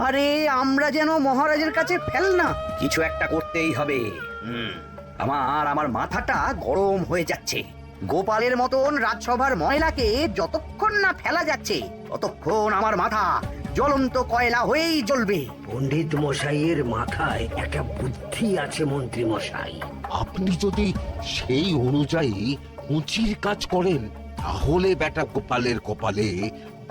আরে আমরা যেন মহারাজের কাছে ফেল না, কিছু একটা করতেই হবে। আমার মাথাটা গরম হয়ে যাচ্ছে। গোপালের মতন রাজসভার ময়লাকে যতক্ষণ না ফেলা যাচ্ছে ততক্ষণ আমার মাথা জ্বলন্ত কয়লা হয়েই জ্বলবে। পণ্ডিত মশাইয়ের মাথায় একটা বুদ্ধি আছে মন্ত্রী মশাই। আপনি যদি সেই অনুযায়ী উঁচির কাজ করেন তাহলে বেটা গোপালের কপালে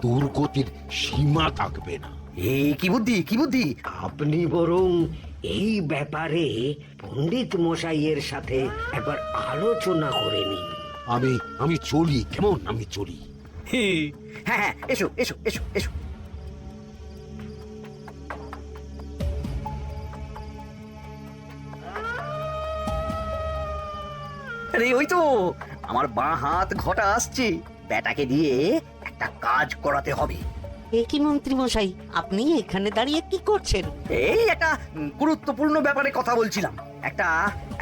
দুর্গতির সীমা থাকবে না। এই কি বুদ্ধি, কি বুদ্ধি? আপনি বরং এই ব্যাপারে পণ্ডিত মশাইয়ের সাথে একবার আলোচনা করে নিন। আমি চলি, কেমন? আমি চলি। হ্যাঁ হ্যাঁ, এসো এসো এসো এসো। আরে ওই তো আমার বাঁ হাত ঘটা আসছে, ব্যাটাকে দিয়ে একটা কাজ করাতে হবে। এ কি মন্ত্রী মশাই, আপনি এখানে দাঁড়িয়ে কি করছেন? এই একটা গুরুত্বপূর্ণ ব্যাপারে কথা বলছিলাম। একটা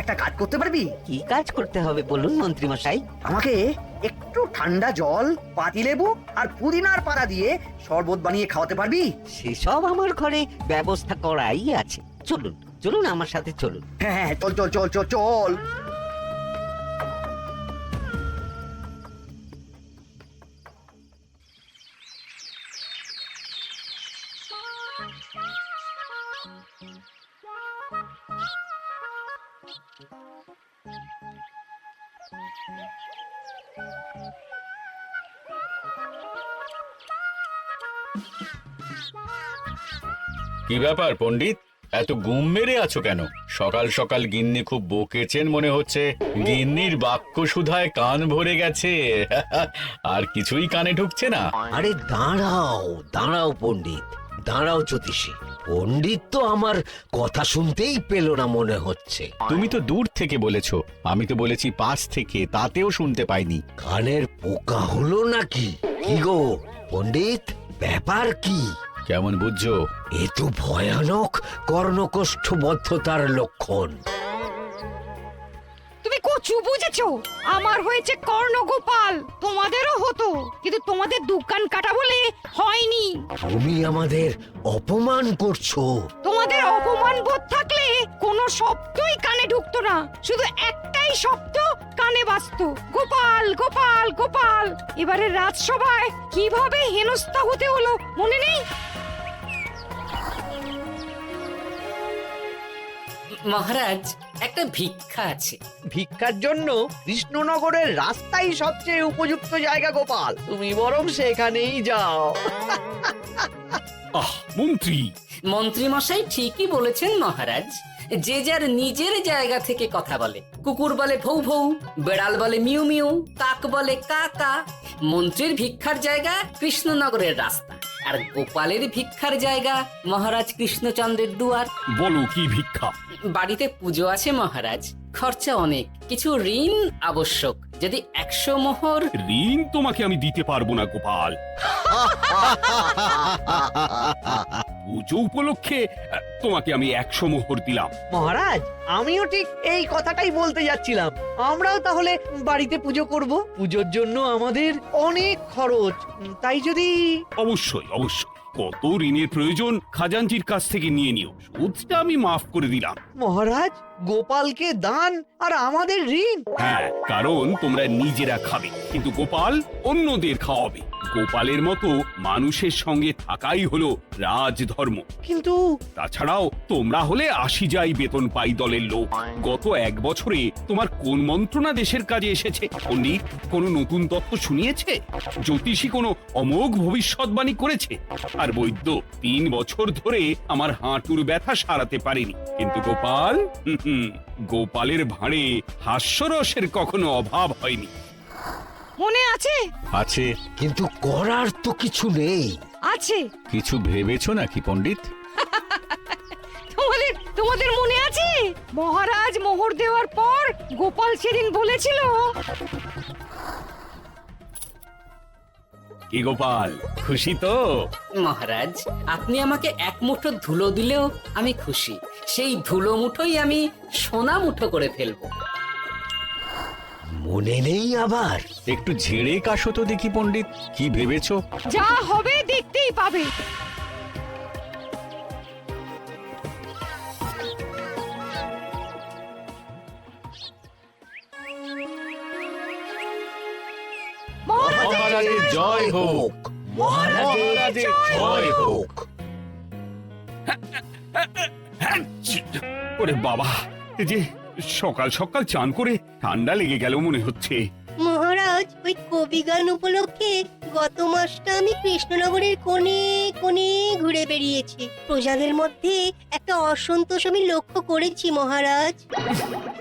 একটা কাজ করতে পারবি? কি কাজ করতে হবে বলুন মন্ত্রী মশাই। আমাকে একটু ঠান্ডা জল, পাতিলেবু আর পুদিনার পাতা দিয়ে শরবত বানিয়ে খাওয়াতে পারবি? সেসব আমার ঘরে ব্যবস্থা করাই আছে। চলুন চলুন আমার সাথে চলুন। হ্যাঁ হ্যাঁ, চল চল চল চল চল। কি ব্যাপার পণ্ডিত, এত গুম মেরে আছো কেন? সকাল সকাল গিন্নি খুব বকেছেন মনে হচ্ছে। গিন্নির বাক্য সুধায় কান ভরে গেছে, আর কিছুই কানে ঢুকছে না। আরে দাঁড়াও দাঁড়াও পণ্ডিত, দাঁড়াও জ্যোতিষী। পণ্ডিত তো আমার কথা শুনতেই পেল না মনে হচ্ছে। তুমি তো দূর থেকে বলেছো, আমি তো বলেছি পাশ থেকে, তাতেও শুনতে পাইনি। কানের পোকা হলো নাকি? কি গো পণ্ডিত, ব্যাপার কি? কেমন বুঝছো? এ তো ভয়ানক কর্ণকোষ্ঠবদ্ধতার লক্ষণ। তুমি কচু বুঝেছো? আমার হয়েছে কর্ণগোপাল, তোমাদেরও হতো, কিন্তু তোমাদের দোকান কাটা বলে হয়নি। তুমি আমাদের অপমান করছো। তোমাদের অপমান বোধ থাকলে কোনো শব্দই কানে ঢুকতো না, শুধু একটাই শব্দ কানে বাজতো, গোপাল গোপাল গোপাল। এবারে রাজসভায় কিভাবে হেনস্থা হতে হলো মনে নেই? মহারাজ, একটা ভিক্ষা আছে। ভিক্ষার জন্য কৃষ্ণনগরের রাস্তাই সবচেয়ে উপযুক্ত জায়গা গোপাল, তুমি বরং সেখানেই যাও। মন্ত্রী মন্ত্রী মশাই ঠিকই বলেছেন মহারাজ। যে যার নিজের জায়গা থেকে কথা বলে। কুকুর বলে ভৌ ভৌ, বেড়াল বলে মিউ মিউ, কাক বলে কা কা। মন্ত্রীর ভিক্ষার জায়গা কৃষ্ণনগরের রাস্তা, আর গোপালের ভিক্ষার জায়গা মহারাজ কৃষ্ণচন্দ্রের দুয়ার। বলো কি ভিক্ষা? বাড়িতে পুজো আছে মহারাজ, খরচা অনেক, কিছু ঋণ আবশ্যক। যদি 100 মোহর। ঋণ তোমাকে আমি দিতে পারবো না গোপাল। পুজো উপলক্ষে তোমাকে আমি 100 মোহর দিলাম। মহারাজ, আমিও ঠিক এই কথাটাই বলতে যাচ্ছিলাম। আমরাও তাহলে বাড়িতে পুজো করব। পুজোর জন্য আমাদের অনেক খরচ, তাই যদি... অবশ্যই অবশ্যই, কত ঋণের প্রয়োজন খাজাঞ্চির কাছ থেকে নিয়ে নিও, সুদটা আমি মাফ করে দিলাম। মহারাজ, গোপালকে দান আর আমাদের ঋণ? হ্যাঁ, কারণ তোমরা নিজেরা খাবে, কিন্তু গোপাল অন্যদের খাওয়াবে। গোপালের মতো মানুষের সঙ্গে থাকাই হলো রাজধর্ম। কিন্তু তাছাড়াও তোমরা হলে 80 যাই বেতন পাই দলের লোক। গত 1 বছরে তোমার কোন মন্ত্রণা দেশের কাজে এসেছে? পণ্ডিত কোনো নতুন তত্ত্ব শুনিয়েছে? জ্যোতিষী কোনো অমোঘ ভবিষ্যৎবাণী করেছে? আর বৈদ্য 3 বছর ধরে আমার হাঁটুর ব্যথা সারাতে পারেনি। কিন্তু গোপাল, গোপালের ভাঁড়ে হাস্যরসের কখনো অভাব হয়নি। মনে আছে? আছে। কিন্তু করার তো কিছু নেই। আছে। কিছু ভেবেছো নাকি পণ্ডিত? তোমাদের মনে আছে মহারাজ মোহর দেওয়ার পর গোপাল সেদিন বলেছিল, কি গোপাল, খুশি তো? মহারাজ, আপনি আমাকে 1 মুঠো ধুলো দিলেও আমি খুশি। সেই ধুলো মুঠোই আমি সোনা মুঠো করে ফেলবো। মনে নেই আবার? একটু ঝেড়ে কাশো তো দেখি পণ্ডিত, কি ভেবেছো? যা হবে দেখতেই পাবে। মহারাজের জয় হোক, মহারাজের জয় হোক। ওরে বাবা, এই যে সকাল সকাল চান করে ঠান্ডা লেগে গেল মনে হচ্ছে। মহারাজ, ওই কবি গান উপলক্ষে গত মাসটা আমি কৃষ্ণনগরের কোণে কোণে ঘুরে বেরিয়েছি। প্রজাদের মধ্যে একটা অসন্তোষ আমি লক্ষ্য করেছি মহারাজ।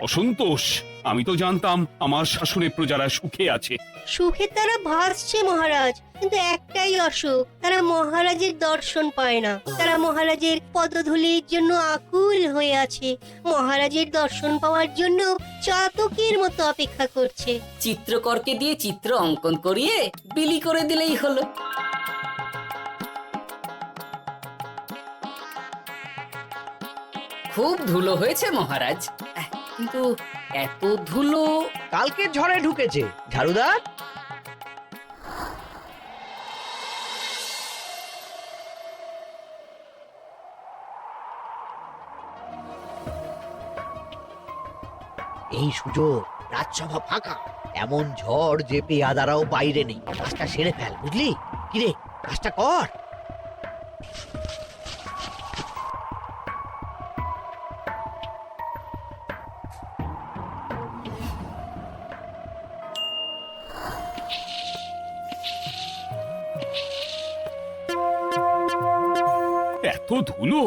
অসন্তোষ? আমি তো জানতাম আমার শাসনে প্রজারা সুখে আছে। সুখে তারা ভাসছে মহারাজ, কিন্তু একটাই অসুখ, তারা মহারাজের দর্শন পায় না। তারা মহারাজের পদধূলির জন্য আকুল হয়ে আছে, মহারাজের দর্শন পাওয়ার জন্য চাতকের মতো অপেক্ষা করছে। চিত্রকরকে দিয়ে চিত্র অঙ্কন করিয়ে বিলি করে দিলেই হলো। খুব ধুলো হয়েছে মহারাজ, কিন্তু এত ধুলো। কালকে ঝড়ে ঢুকেছে ঝাড়ুদার। এই সুযোগ, রাজসভা ফাঁকা, এমন ঝড় যে পেয়াদারাও বাইরে নেই। কাজটা সেরে ফেল, বুঝলি? কিরে, কাজটা কর। এত ধুলো!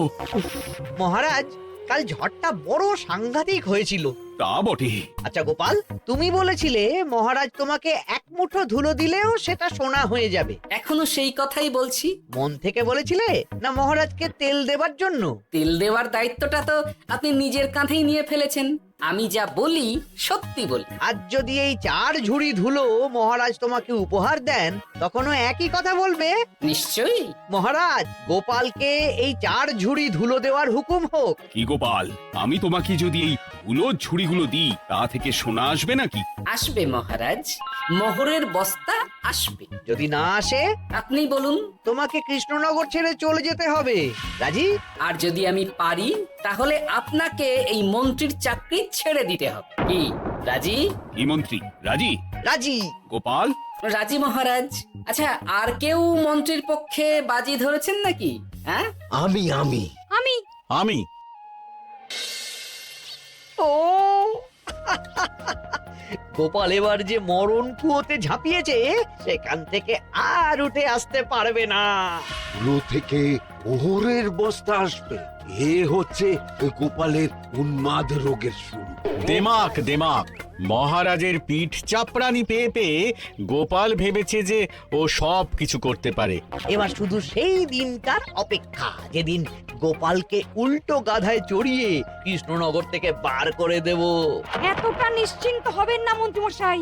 মহারাজ, কাল ঝড়টা বড় সাংঘাতিক হয়েছিল। তা বটে। আচ্ছা গোপাল, তুমি বলেছিলে মহারাজ তোমাকে এক মুঠো ধুলো দিলেও সেটা সোনা হয়ে যাবে। এখনো সেই কথাই বলছি। মন থেকে বলেছিলে না মহারাজকে তেল দেবার জন্য? তেল দেওয়ার দায়িত্বটা তো আপনি নিজের কাঁধেই নিয়ে ফেলেছেন। আমি যা বলি সত্যি বলি। আজ যদি এই 4 ঝুড়ি ধুলো মহারাজ তোমাকে উপহার দেন, তখনও একই কথা বলবে? নিশ্চয়ই। মহারাজ, গোপালকে এই 4 ঝুড়ি ধুলো দেওয়ার হুকুম হোক। কি গোপাল, আমি তোমাকে যদি এই ধুলো ঝুড়িগুলো দিই, তা থেকে সোনা আসবে নাকি? আসবে মহারাজ, মোহরের বস্তা আসবে। যদি না আসে, আপনি বলুন। তোমাকে কৃষ্ণনগর ছেড়ে চলে যেতে হবে। রাজি? আর যদি আমি পারি, তাহলে আপনাকে এই মন্ত্রীর চাকরি ছেড়ে দিতে হবে। কি রাজি? কি মন্ত্রী, রাজি? রাজি। গোপাল? রাজি মহারাজ। আচ্ছা, আর কেউ মন্ত্রীর পক্ষে বাজি ধরেছেন নাকি? হ্যাঁ, আমি আমি আমি আমি ও গোপাল এবার যে মরণ কুয়োতে ঝাঁপিয়েছে, সেখান থেকে আর উঠে আসতে পারবে না। ধুলো থেকে মোহরের বস্তা আসবে, এ হচ্ছে গোপালের উন্মাদ রোগের শুরু। দেমাক দেমাক, মহারাজের পিঠ চাপড়ানি পেয়ে পেয়ে গোপাল ভেবেছে যে ও সব কিছু করতে পারে। এবার শুধু সেই দিনকার অপেক্ষা, যেদিন গোপালকে উল্টো গাধায় চড়িয়ে কৃষ্ণনগর থেকে বার করে দেব। এতটা নিশ্চিন্ত হবেন না মন্ত্রীমশাই।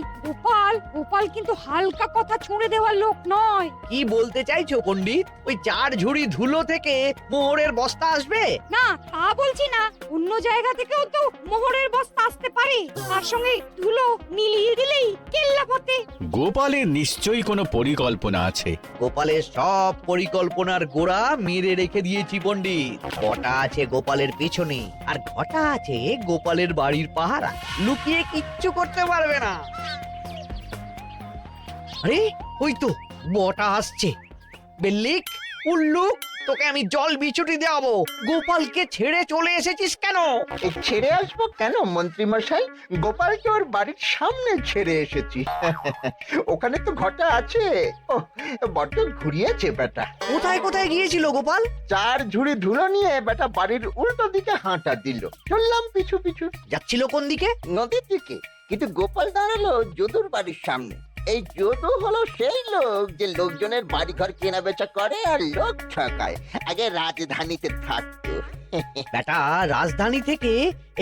গোপাল কিন্তু হালকা কথা ছুঁড়ে দেওয়ার লোক নয়। কি বলতে চাইছো পণ্ডিত? ওই 4 ঝুড়ি ধুলো থেকে মোহরের বস্তা আসবে? না, তা বলছি না। অন্য জায়গা থেকেও তো মোহরের বস্তা আসতে পারে। তার সঙ্গে ধুলো মিলিয়ে দিলেই কেল্লা ফতে। গোপালের নিশ্চয়ই কোনো পরিকল্পনা আছে। গোপালের সব পরিকল্পনার গোড়া মেরে রেখে দিয়েছি পণ্ডিত। ঘটা আছে গোপালের পিছনে, আর ঘটা আছে গোপালের বাড়ির পাহারা। লুকিয়ে কিচ্ছু করতে পারবে না। আরে ওই তো বটা আসছে। বেল্লিক, উল্লুক, তোকে আমি জল বিছুটি দেওয়াবো। গোপালকে ছেড়ে চলে এসেছিস কেন? ছেড়ে আসবো কেন মন্ত্রী মশাই? গোপালকে ওর বাড়ির সামনে ছেড়ে এসেছি। ওখানে তো ঘটা আছে। ও বড্ড ঘুরিয়েছে বেটা। কোথায় কোথায় গিয়েছিল গোপাল? 4 ঝুড়ি ধুলো নিয়ে বেটা বাড়ির উল্টো দিকে হাঁটা দিল। চললাম পিছু পিছু। যাচ্ছিল কোন দিকে? নদীর দিকে। কিন্তু গোপাল দাঁড়ালো যদুর বাড়ির সামনে। এই যদু হলো সেই লোক যে লোকজনের বাড়িঘর কেনা বেচা করে আর লোক ঠকায়। আগে রাজধানীতে থাকতো। বেটা রাজধানী থেকে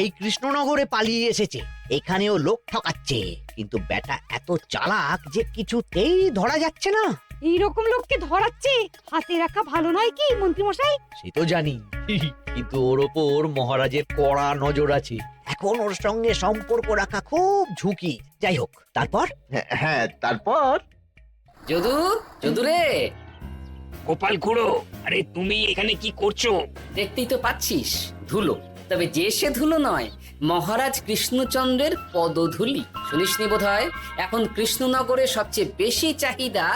এই কৃষ্ণনগরে পালিয়ে এসেছে, এখানেও লোক ঠকাচ্ছে। কিন্তু বেটা এত চালাক যে কিছুতেই ধরা যাচ্ছে না। এইরকম লোককে ধরাচ্ছে হাতে রাখা ভালো নয় কি মন্ত্রীমশাই? সে তো জানি, কিন্তু ওর ওপর মহারাজের কড়া নজর আছে। এখন ওর সঙ্গে সম্পর্ক রাখা খুব ঝুঁকি। যাই হোক, তারপর? হ্যাঁ, তারপর যদু রে। গোপাল খুড়ো, আরে তুমি এখানে কি করছো? দেখতেই তো পাচ্ছিস ধুলো। তবে যে সে ধুলো নয়, মহারাজ কৃষ্ণচন্দ্রের পদধূলি। শুনিসনি বোধ হয়, এখন কৃষ্ণনগরে সবচেয়ে বেশি চাহিদা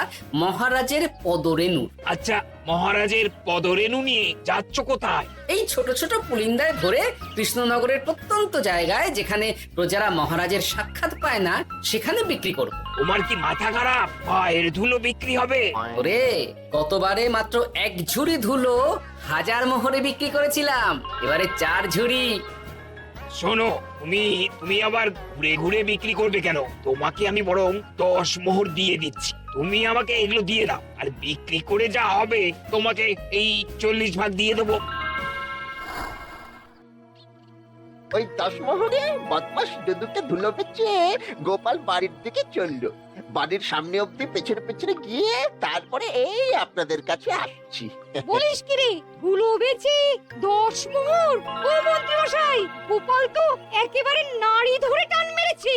মহারাজের পদরেণু। আচ্ছা, মহারাজের পদরেণু নিয়ে যাচ্ছ কোথায়? এই ছোট ছোট পুলিন্দায় ভরে কৃষ্ণনগরের প্রত্যন্ত জায়গায়, যেখানে প্রজারা মহারাজের সাক্ষাৎ পায় না, সেখানে বিক্রি করব। তোমার কি মাথা খারাপ? পায়ের ধুলো বিক্রি হবে? ওরে, গতবারে মাত্র 1 ঝুড়ি ধুলো 1000 মোহরে বিক্রি করেছিলাম, এবারে 4 ঝুড়ি। শোনো, তুমি আবার ঘুরে ঘুরে বিক্রি করবে কেন? তোমাকে আমি বরং 10 মোহর দিয়ে দিচ্ছি, তুমি আমাকে এগুলো দিয়ে দাও, আর বিক্রি করে যা হবে তোমাকে এই 40 ভাগ দিয়ে দেবো। ওই 10 মোহরে বদমাস যদুকে ধুলো বেচে গোপাল বাড়ির দিকে চললো। বাড়ির সামনে অব্দি পেছনে পেছনে গিয়ে তারপরে এই আপনাদের কাছে আসছি। বলিস কি রে, ধুলো বেচে 10 মোহর? ও মন্ত্রী মশাই, গোপাল তো একেবারে নাড়ি ধরে টান মেরেছে।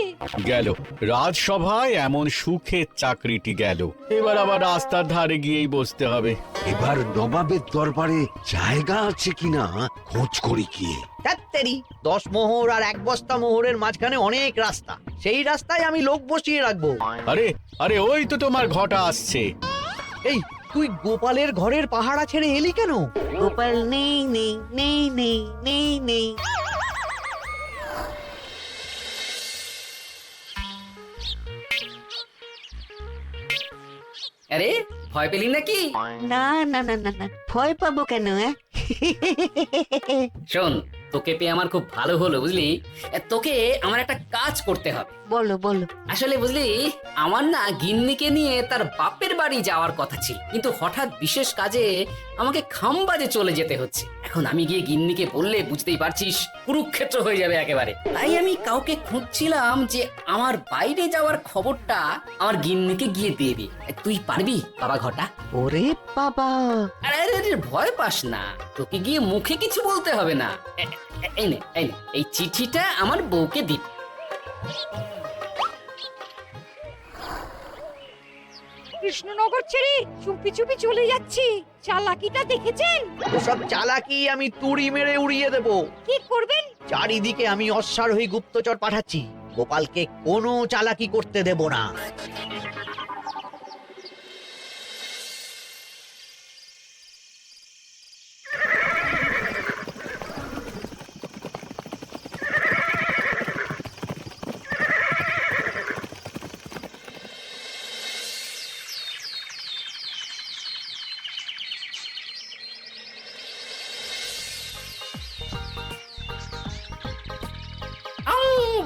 গেল রাজসভায় এমন সুখের চাকরিটি গেল, এবার আবার রাস্তার ধারে গিয়েই বসতে হবে। এবার নবাবের দরবারে জায়গা আছে কিনা খোঁজ করি গিয়ে। ধ্যাত্তেরি, 10 মোহর আর 1 বস্তা মোহরের মাঝখানে অনেক রাস্তা, সেই রাস্তায় আমি লোক বসিয়ে রাখবো। আরে আরে, ওই তো তোমার ঘটা আসছে। এই, তুই গোপালের ঘরের পাহারা ছেড়ে এলি কেন? গোপাল নেই নেই নেই নেই নেই নেই। আরে, ভয় পেলি নাকি? না না না না না, ভয় পাবো কেন? শোন, তোকে পেয়ে আমার খুব ভালো হলো, বুঝলি? তোকে আমার একটা কাজ করতে হবে। বলো বলো। আসলে বুঝলি, আমার না গিন্নিকে নিয়ে তার বাপের বাড়ি যাওয়ার কথা ছিল, কিন্তু হঠাৎ বিশেষ কাজে আমাকে খামবাজে চলে যেতে হচ্ছে। এখন আমি গিয়ে গিন্নিকে বললে, বুঝতেই পারছিস, কুরুক্ষেত্র হয়ে যাবে একেবারে। তাই আমি কাউকে খুঁজছিলাম যে আমার বাইরে যাওয়ার খবরটা আমার গিন্নিকে গিয়ে দিয়ে দি। তুই পারবি বাবা ঘটা? ওরে বাবা! আরে আরে আরে, ভয় পাস না, তোকে গিয়ে মুখে কিছু বলতে হবে না। এই নে, এই চিঠিটা আমার বউকে দিবি। কৃষ্ণনগর ছেড়ে চুপি চুপি চলে যাচ্ছি, চালাকিটা দেখেছেন? ওসব চালাকি আমি তুড়ি মেরে উড়িয়ে দেব। কি করবেন? চারিদিকে আমি অশ্বারোহী গুপ্তচর পাঠাচ্ছি, গোপালকে কোনো চালাকি করতে দেব না।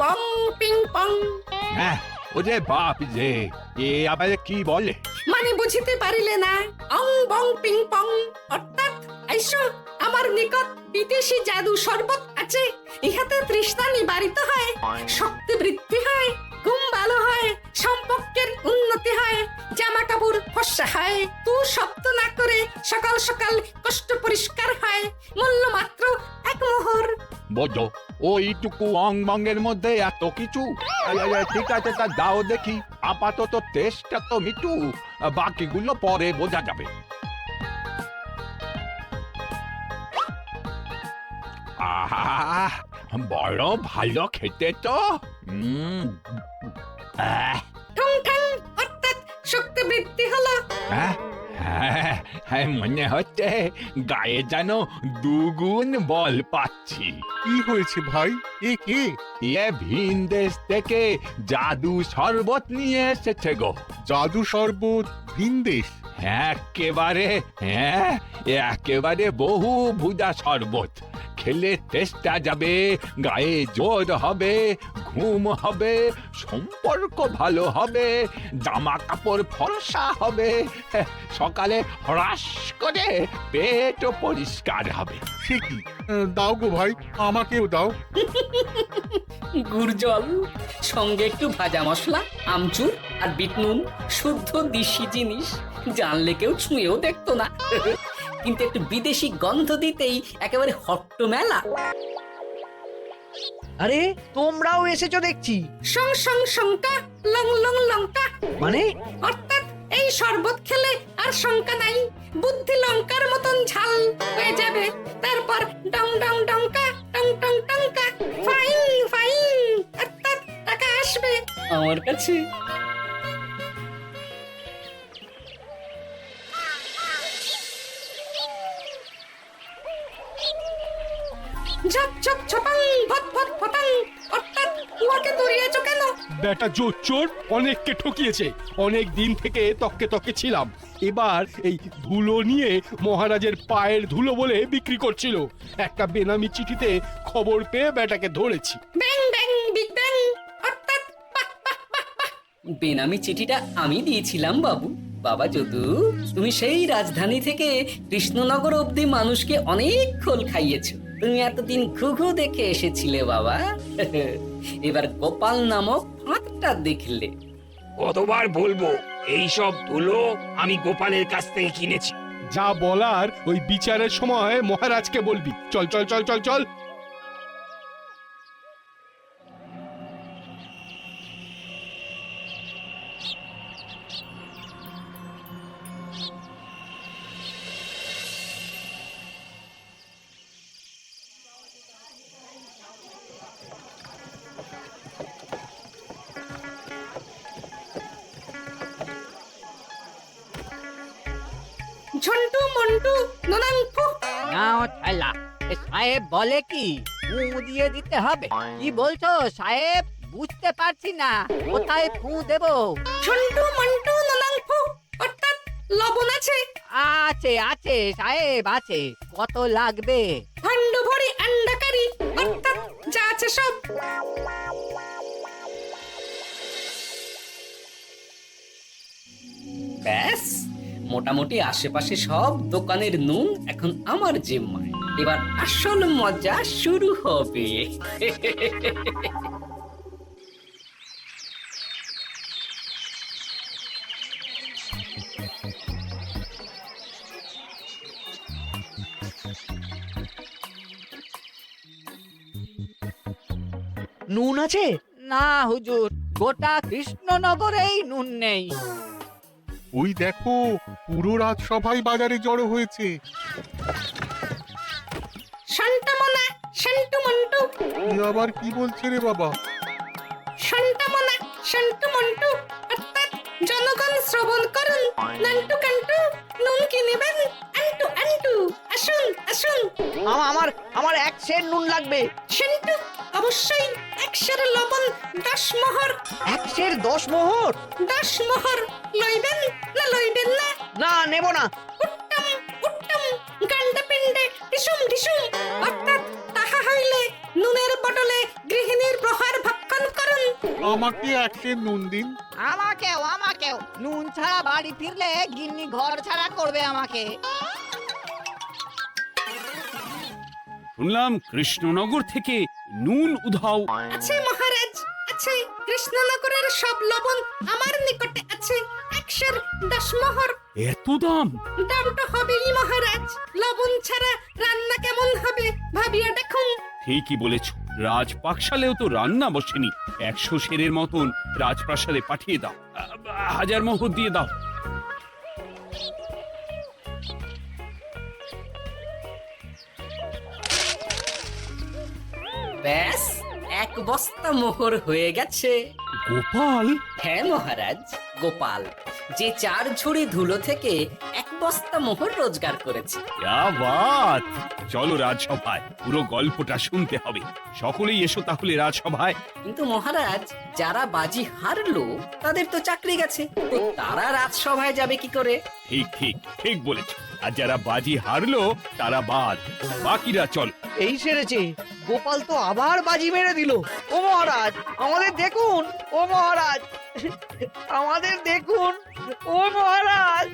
বং পিং পং। হ্যাঁ, ওরে বাপ রে, এ আবার কি বলে? মানে বুঝিতে পারিলে না? অং বং পিং পং অর্থাৎ আইসো আমার নিকট বিদেশি জাদু শরবত আছে, ইহাতে তৃষ্ণা নিবারিত হয়, শক্তি বৃদ্ধি হয়, ঘুম ভালো হয়, সম্পর্কের উন্নতি হয়, জামা কাপড় ফর্সা হয়, তু শব্দ না করে সকাল সকাল কষ্ট পরিষ্কার হয়, মূল্য মাত্র 1 মোহর। বোঝো, ওইটুকু অং বঙ্গের মধ্যে এত কিছু? ঠিক আছে, তা দাও দেখি, আপাতত টেস্টটা তো মিটু, বাকিগুলো পরে বোঝা যাবে। আহা, বড় ভালো খেতে তো। ঠং ঠং অর্থাৎ শক্তি বৃদ্ধি হলো। হ্যাঁ, মনে হচ্ছে গায়ে যেন 2 গুণ বল পাচ্ছি। কি হয়েছে ভাই? এ কে? এ ভিন দেশ থেকে জাদু শরবত নিয়ে এসেছে গো। জাদু শরবত? ভিনদেশ? একেবারে বহু ভুজা শরবত। খেলে তেষ্টা যাবে, গায়ে জোর হবে, ঘুম হবে, সম্পর্ক ভালো হবে, জামা কাপড় ফর্সা হবে, সকালে হ্রাস করে পেটও পরিষ্কার হবে। সে কি? দাও গো ভাই, আমাকেও দাও। গুড় জল, সঙ্গে একটু ভাজা মশলা, আমচুর আর বিট নুন, শুদ্ধ দেশি জিনিস, জানলে কেউ ছুঁয়েও দেখতো না। কিন্তু একটু বিদেশি গন্ধ দিতেই একেবারে হট্ট মেলা। আরে, তোমরাও এসেছো দেখছি। সং সং সংকা লং লং লঙ্কা, মানে? অর্থাৎ এই শরবত খেলে আর শঙ্কা নাই, বুদ্ধি লঙ্কার মতন ঝাল হয়ে যাবে, তারপর ডং ডং ডঙ্কা টং টং আমার কাছে। ঝপ ঝপ ছপাং ভট ভট ফটাং। অর্থাৎ উহাকে দৌড়িয়েছ কেন? বেটা জোচ্চোর অনেককে ঠকিয়েছে। অনেক দিন থেকে তককে তককে ছিলাম, এবার এই ধুলো নিয়ে মহারাজের পায়ের ধুলো বলে বিক্রি করছিল। একটা বেনামি চিঠিতে খবর পেয়ে বেটাকে ধরেছি। ব্যাং ব্যাং বিগ ব্যাং। অর্থাৎ বেনামি চিঠিটা আমি দিয়েছিলাম বাবু। বাবা যদু, তুমি সেই রাজধানী থেকে কৃষ্ণনগর অবধি মানুষকে অনেক খোল খাইয়েছো। তুমি এতদিন ঘুঘু দেখে এসেছিলে বাবা, এবার গোপাল নামক ফাঁদটা দেখলে। কতবার বলবো এই সব ধুলো আমি গোপালের কাছ থেকে কিনেছি। যা বলার ওই বিচারের সময় মহারাজকে বলবি। চল চল চল চল চল। ঝন্টু মন্টু ননাং ফু। নাও ছাইলা, সাহেব বলে কি ফু দিয়ে দিতে হবে? কি বলছো সাহেব? বুঝতে পারছি না, কোথায় ফু দেব? ঝন্টু মন্টু ননাং ফু। অর্থাৎ লবণ আছে? আছে আছে সাহেব আছে। কত লাগবে? ভান্ড ভরি আন্ডাকারি। অর্থাৎ যা আছে সব। ব্যাস, মোটামুটি আশেপাশে সব দোকানের নুন এখন আমার জিম্মায়। এবার আসল মজা শুরু হবে। নুন আছে? না হুজুর, গোটা কৃষ্ণনগরেই নুন নেই। ওই দেখো, পুরো রাজসভাই বাজারে জড়ো হয়েছে। শান্তামনা শান্তু মন্টু। এ আবার কি বলছে রে বাবা? শান্তামনা শান্তু মন্টু। অর্থাৎ জনগণ শ্রবণ করুন। নান্টু কান্টু নুন কি নেবেন? আন্টু আন্টু আসুন আসুন। আমার আমার এক সের নুন লাগবে। শান্তু অবশ্যই 100 লবণ 10 মোহর। এক সের 10 মোহর? 10 মোহর লইবেন না লইবেন না? না, নেব না। উত্তম উত্তম গান্ডা পিণ্ডে ডিসুম ডিসুম। অর্থাৎ তাহা হইলে নুনের বদলে গৃহিণীর প্রহার ভক্ষণ করুন। আমাকে একটা নুন দিন। আমাকেও আমাকেও। নুন ছাড়া বাড়ি ফিরলে গিন্নি ঘর ছাড়া করবে আমাকে। শুনলাম কৃষ্ণনগর থেকে নুন উধাও। আছে মহারাজ আছে। কৃষ্ণনগরের সব লবণ আমার নিকটে আছে। 110 মোহর। এত দাম? দাম তো হবেই মহারাজ। লবণ ছাড়া রান্না কেমন হবে ভাবিয়া দেখুন। ঠিকই বলেছ, রাজপাকশালেও তো রান্না বসেনি। 100 সেরের মতন রাজপ্রাসাদে পাঠিয়ে দাও। 1000 মোহর দিয়ে দাও। ব্যাস, 1 বস্তা মোহর হয়ে গেছে। গোপাল? হ্যাঁ মহারাজ, গোপাল, যে 4 ঝুড়ি ধুলো থেকে 1 বস্তা মোহর রোজগার করেছে। ক্যা বাত! চলো রাজসভায়, পুরো গল্পটা শুনতে হবে। সকলেই এসো তাহলে রাজসভায়। কিন্তু মহারাজ, যারা বাজি হারলো তাদের তো চাকরি গেছে, তো তারা রাজসভায় যাবে কি করে? ঠিক ঠিক ঠিক বলেছ। আর যারা বাজি হারলো তারা বাদ, বাকিরা চল। এই সেরেছে, গোপাল তো আবার বাজি মেরে দিল। ও মহারাজ, আমাদের দেখুন। ও মহারাজ, আমাদের দেখুন। ও মহারাজ।